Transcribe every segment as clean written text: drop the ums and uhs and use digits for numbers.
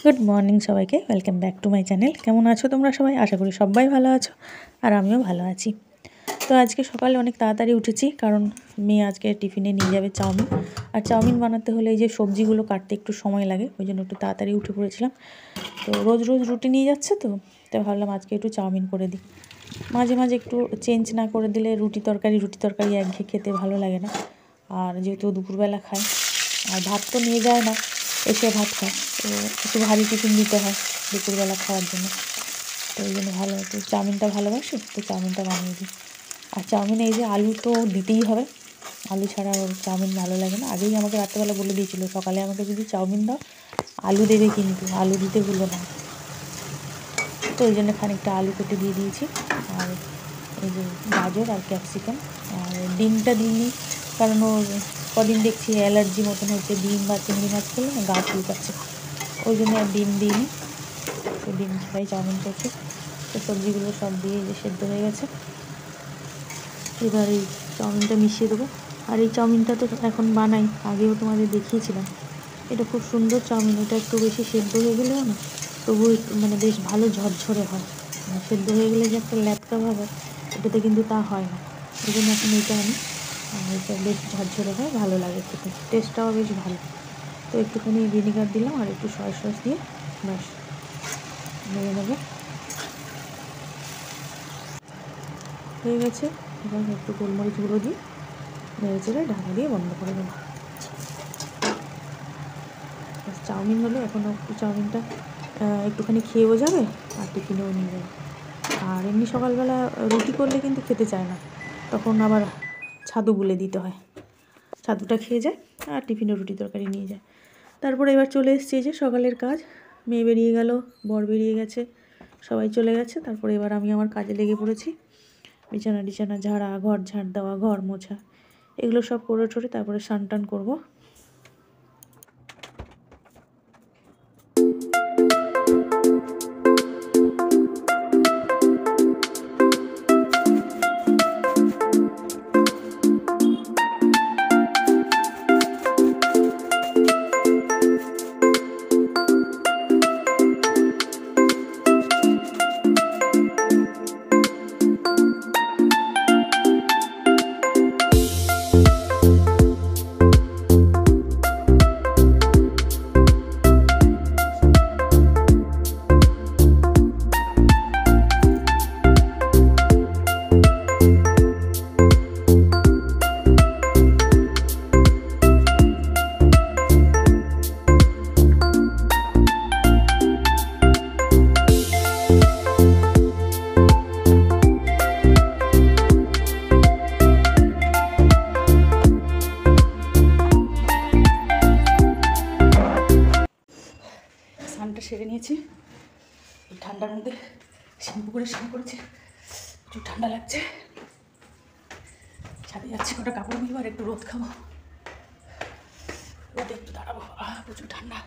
Good morning সবাইকে, welcome back to my channel. কেমন আছো তোমরা সবাই? আশা করি সবাই ভালো আছো, আর আমিও ভালো আছি। তো আজকে সকালে অনেক তাড়াতাড়ি উঠেছি, কারণ মেয়ে আজকে টিফিনে নিয়ে যাবে চাউমিন। আর চাউমিন বানাতে হলে এই যে সবজিগুলো কাটতে একটু সময় লাগে, ওই জন্য একটু তাড়াতাড়ি উঠে পড়েছিলাম। তো রোজ রোজ রুটি নিয়ে যাচ্ছে, তো ভাবলাম আজকে একটু চাউমিন করে দিই। মাঝে মাঝে একটু চেঞ্জ না করে দিলে রুটি তরকারি একঘেয়ে খেতে ভালো লাগে না। আর যেহেতু দুপুরবেলা খায়, আর ভাত তো নিয়ে যায় না, এসে ভাত খায়, তো একটু ভারী টিফিন দিতে হয় দুপুরবেলা খাওয়ার জন্য। তো ওই জন্য ভালো, একটু চাউমিনটা ভালোবাসি, তো চাউমিনটা বানিয়ে দিই। আর চাউমিনে এই যে আলু তো দিতেই হবে, আলু ছাড়া ওর চাউমিন ভালো লাগে না। আগেই আমাকে রাত্রেবেলা বলে দিয়েছিল, সকালে আমাকে যদি চাউমিন দাও আলু দেবে, কিন্তু আলু দিতে ভুলো না। তো ওই জন্য খানিকটা আলু কেটে দিয়ে দিয়েছি, আর এই যে গাজর আর ক্যাপসিকাম। আর ডিমটা দিইনি, কারণ ওর কদিন দেখছি অ্যালার্জি মতন হচ্ছে, ডিম বা চিংড়ি মাছ খেলে না গা চুলকাচ্ছে, ওই জন্য আর ডিম দিইনি। তো ডিম ছাড়াই চাউমিন করছি। তো সবজিগুলো সব দিয়ে যে সেদ্ধ হয়ে গেছে, এবার এই চাউমিনটা মিশিয়ে দেবো। আর এই চাউমিনটা তো এখন বানাই, আগেও তোমাদের দেখিয়েছিলাম। এটা খুব সুন্দর চাউমিন, এটা একটু বেশি সেদ্ধ হয়ে গেলেও না তবু মানে বেশ ভালো ঝরঝরে হয়। মানে সেদ্ধ হয়ে গেলে যে একটা ল্যাটকা ভাব হয়, এটাতে কিন্তু তা হয় না। এই জন্য এখন এটা আনি, এটা বেশ ঝরঝরে হয়, ভালো লাগে খেতে, টেস্টটাও বেশ ভালো। তো একটুখানি ভিনেগার দিলাম আর একটু সয়া সস দিয়ে ব্যাস নেড়ে নেবো, হয়ে গেছে। এবার একটু গোলমরিচ গুঁড়ো দিয়ে নেড়ে চেড়ে ঢাকা দিয়ে বন্ধ করে দেবো। চাউমিন হলে এখনও একটু চাউমিনটা একটুখানি খেয়েও যাবে আর টিফিনেও নিয়ে যাবে। আর এমনি সকালবেলা রুটি করলে কিন্তু খেতে চায় না, তখন আবার ছাতু গুলে দিতে হয়, ছাতুটা খেয়ে যায় আর টিফিনে রুটি তরকারি নিয়ে যায়। তারপরে এবার চলে এসেছি যে সকালের কাজ, মেয়ে বেরিয়ে গেল, বর বেরিয়ে গেছে, সবাই চলে গেছে। তারপরে এবার আমি আমার কাজে লেগে পড়েছি, বিছানা ঝাড়া, ঘর ঝাড় দেওয়া, ঘর মোছা, এগুলো সব করে ঠরে তারপরে স্নান টান করবো। স্নানটা সেরে নিয়েছি, এই ঠান্ডার মধ্যে শ্যাম্পু করে স্নান করেছি, একটু ঠান্ডা লাগছে। ছাদে যাচ্ছি, কটা কাপড় মিলবো আর একটু রোদ খাবো, রোদে একটু দাঁড়াবো, প্রচুর ঠান্ডা।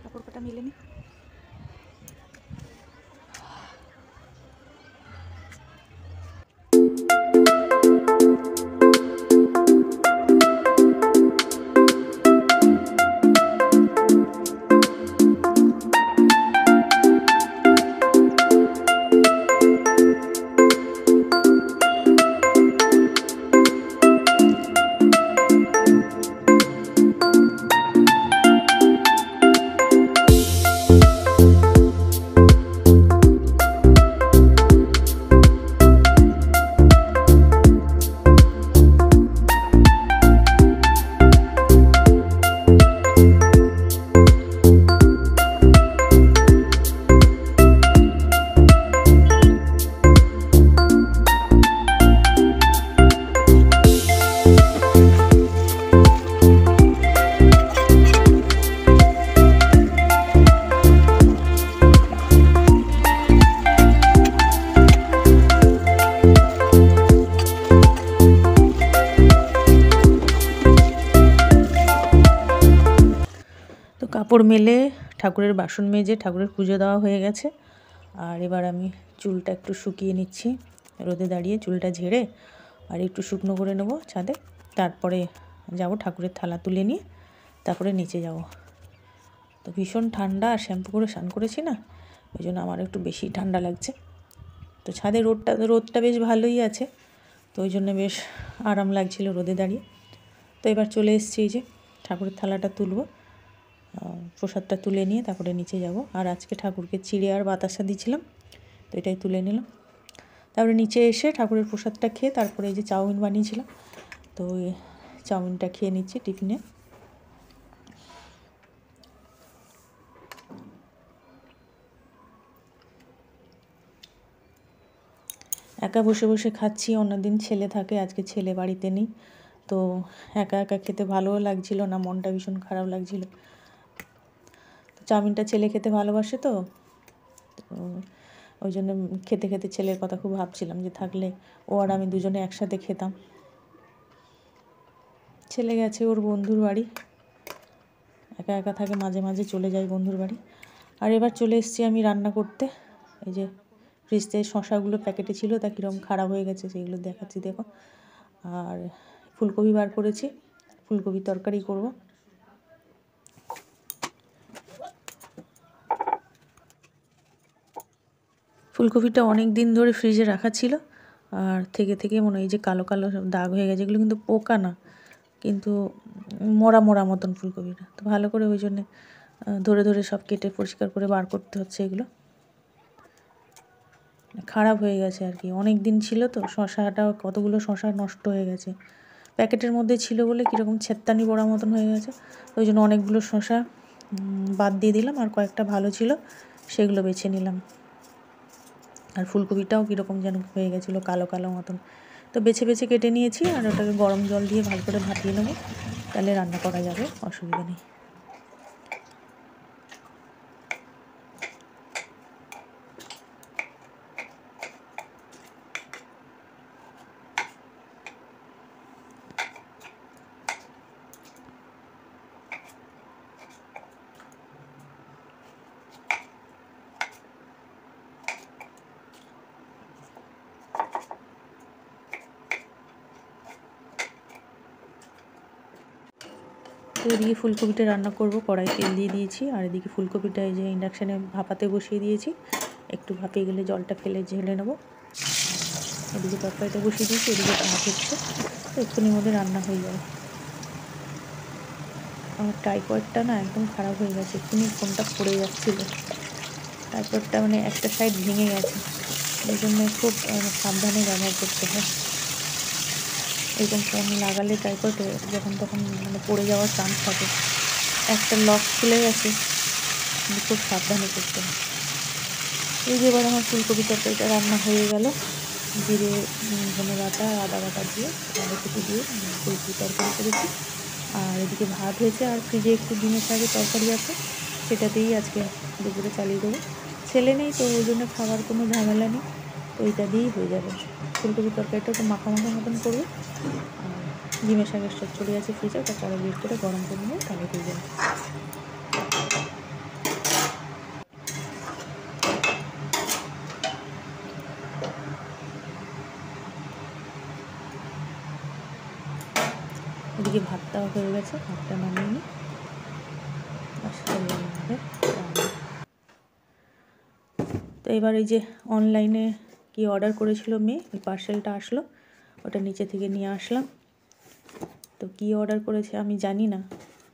কাপড় কটা মিলে নি। কাপড় মেলে ঠাকুরের বাসন মেজে ঠাকুরের পুজো দেওয়া হয়ে গেছে। আর এবার আমি চুলটা একটু শুকিয়ে নিচ্ছি, রোদে দাঁড়িয়ে চুলটা ঝেড়ে আর একটু শুকনো করে নেবো ছাদে, তারপরে যাব ঠাকুরের থালা তুলে নিয়ে তারপরে নিচে যাব। তো ভীষণ ঠান্ডা, আর শ্যাম্পু করে স্নান করেছি না, ওই জন্য আমার একটু বেশি ঠান্ডা লাগছে। তো ছাদে রোদটা বেশ ভালোই আছে, তো ওই জন্য বেশ আরাম লাগছিল রোদে দাঁড়িয়ে। তো এবার চলে এসেছি, এই যে ঠাকুরের থালাটা তুলবো, প্রসাদটা তুলে নিয়ে তারপরে নিচে যাব। আর আজকে ঠাকুরকে চিড়ে আর বাতাসা দিয়েছিলাম, তো এটাই তুলে নিলাম। তারপরে নিচে এসে ঠাকুরের প্রসাদটা খেয়ে তারপরে এই যে চাউমিন বানিয়েছিলাম, তো ওই চাউমিনটা খেয়ে নিচ্ছি টিফিনে। একা বসে বসে খাচ্ছি, অন্যদিন ছেলে থাকে, আজকে ছেলে বাড়িতে নেই, তো একা একা খেতে ভালোও লাগছিল না, মনটা ভীষণ খারাপ লাগছিল। তো চাউমিনটা ছেলে খেতে ভালোবাসে, তো ওই জন্য খেতে খেতে ছেলের কথা খুব ভাবছিলাম যে থাকলে ও আর আমি দুজনে একসাথে খেতাম। ছেলে গেছে ওর বন্ধুর বাড়ি, একা একা থাকে, মাঝে মাঝে চলে যায় বন্ধুর বাড়ি। আর এবার চলে এসেছি আমি রান্না করতে। এই যে ফ্রিজতে শশাগুলো প্যাকেটে ছিল, তা কীরকম খারাপ হয়ে গেছে সেগুলো দেখাচ্ছি, দেখো। আর ফুলকপি বার করেছি, ফুলকপি তরকারি করব। ফুলকপিটা অনেক দিন ধরে ফ্রিজে রাখা ছিল, আর থেকে থেকে মনে হয় যে কালো কালো সব দাগ হয়ে গেছে, এগুলো কিন্তু পোকা না, কিন্তু মরা মরা মতন ফুলকপিটা। তো ভালো করে ওই জন্যে ধরে ধরে সব কেটে পরিষ্কার করে বার করতে হচ্ছে। এগুলো খারাপ হয়ে গেছে আর কি, অনেক দিন ছিল তো, শশাটা কতগুলো শশা নষ্ট হয়ে গেছে, প্যাকেটের মধ্যে ছিল বলে কীরকম ছেত্তানি বড়া মতন হয়ে গেছে। ওই জন্য অনেকগুলো শশা বাদ দিয়ে দিলাম, আর কয়েকটা ভালো ছিল সেগুলো বেছে নিলাম। আর ফুলকপিটাও কীরকম যেন হয়ে গেছিলো কালো কালো মতন, তো বেছে বেছে কেটে নিয়েছি। আর ওটাকে গরম জল দিয়ে ভালো করে ভাপিয়ে নেবো, তাহলে রান্না করা যাবে, অসুবিধা নেই। তো এদিকে ফুলকপিটা রান্না করব, কড়াই তেল দিয়ে দিয়েছি, আর এদিকে ফুলকপিটা এই যে ইন্ডাকশানে ভাপাতে বসিয়ে দিয়েছি, একটু ভাপিয়ে গেলে জলটা ফেলে ঝেলে নেবো। এদিকে তরকারিটা বসিয়ে দিয়েছি, এদিকে ভাত হচ্ছে, তো এক্ষুনির মধ্যে রান্না হয়ে যাবে। আমার ট্রাইপডটা না একদম খারাপ হয়ে গেছে, এক্ষুনি ফোনটা পড়ে যাচ্ছিলো, ট্রাইপডটা মানে একটা সাইড ভেঙে গেছে, এই জন্য খুব সাবধানে ব্যবহার করতে হয়। এরকম ফোন লাগালে ট্রাইপডে যখন তখন মানে পড়ে যাওয়ার চান্স থাকে। একটা লক খুলে গেছে, খুব সাবধানে করতে হয়। এই যে এবার আমার ফুলকপি তরকারিটা রান্না হয়ে গেল, জিরে ধনে বাটা আদা বাটা দিয়ে আদাকুচি দিয়ে ফুলকপি তরকারি করেছি। আর এদিকে ভাত হয়েছে, আর ফ্রিজে একটু ডিমের শাকে তরকারি আছে, সেটাতেই আজকে দুপুরে চালিয়ে দেবো। ছেলে নেই তো ওই জন্য খাবার কোনো ঝামেলা নেই, তো ওইটা দিয়েই হয়ে যাবে। ফুলকপি তরকারিটা একটু মাখা মাখা মতন করবো, আর ডিমের শাকের চচ্চড়ি আছে ফ্রিজে, ওটা পরে বের করে গরম করে নিয়ে তাহলে হয়ে যাবে। এদিকে ভাতটাও হয়ে গেছে, ভাতটা নামিয়ে নিই, তো এবার এই যে অনলাইনে কি অর্ডার করেছিল মেয়ে, ওই পার্সেলটা আসলো, ওটা নিচে থেকে নিয়ে আসলাম। তো কি অর্ডার করেছে আমি জানি না,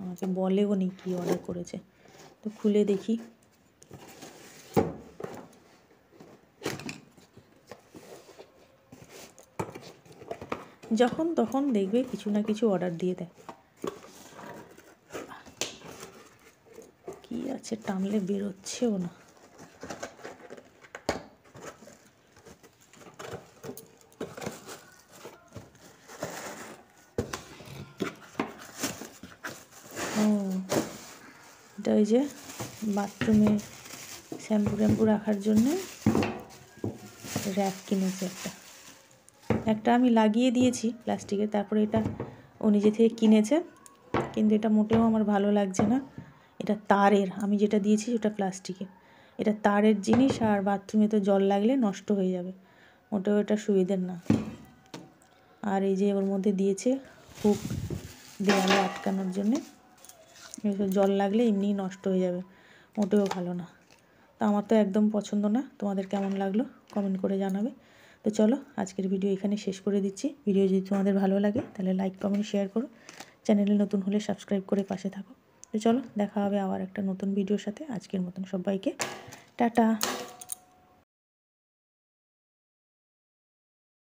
আমাকে বলেও নি কী অর্ডার করেছে, তো খুলে দেখি। যখন তখন দেখবে কিছু না কিছু অর্ডার দিয়ে দেয়, কি আছে টানলে বেরোচ্ছেও না। ও এটা ওই যে বাথরুমে শ্যাম্পু ট্যাম্পু রাখার জন্যে র্যাক কিনেছে একটা আমি লাগিয়ে দিয়েছি প্লাস্টিকের, তারপরে এটা ও নিজে থেকে কিনেছে, কিন্তু এটা মোটেও আমার ভালো লাগছে না। এটা তারের, আমি যেটা দিয়েছি ওটা প্লাস্টিকের, এটা তারের জিনিস, আর বাথরুমে তো জল লাগলে নষ্ট হয়ে যাবে, মোটেও এটা সুবিধের না। আর এই যে ওর মধ্যে দিয়েছে হুক দেওয়ালে আটকানোর জন্যে। জল লাগলে এমনিই নষ্ট হয়ে যাবে, মোটেও ভালো না। তো আমার তো একদম পছন্দ না। তোমাদের কেমন লাগলো কমেন্ট করে জানাবে। তো চলো আজকের ভিডিও এখানে শেষ করে দিচ্ছি। ভিডিও যদি তোমাদের ভালো লাগে তাহলে লাইক কমেন্ট শেয়ার করো, চ্যানেলে নতুন হলে সাবস্ক্রাইব করে পাশে থাকো। তো চলো দেখা হবে আবার একটা নতুন ভিডিওর সাথে। আজকের মতন সবাইকে টাটা।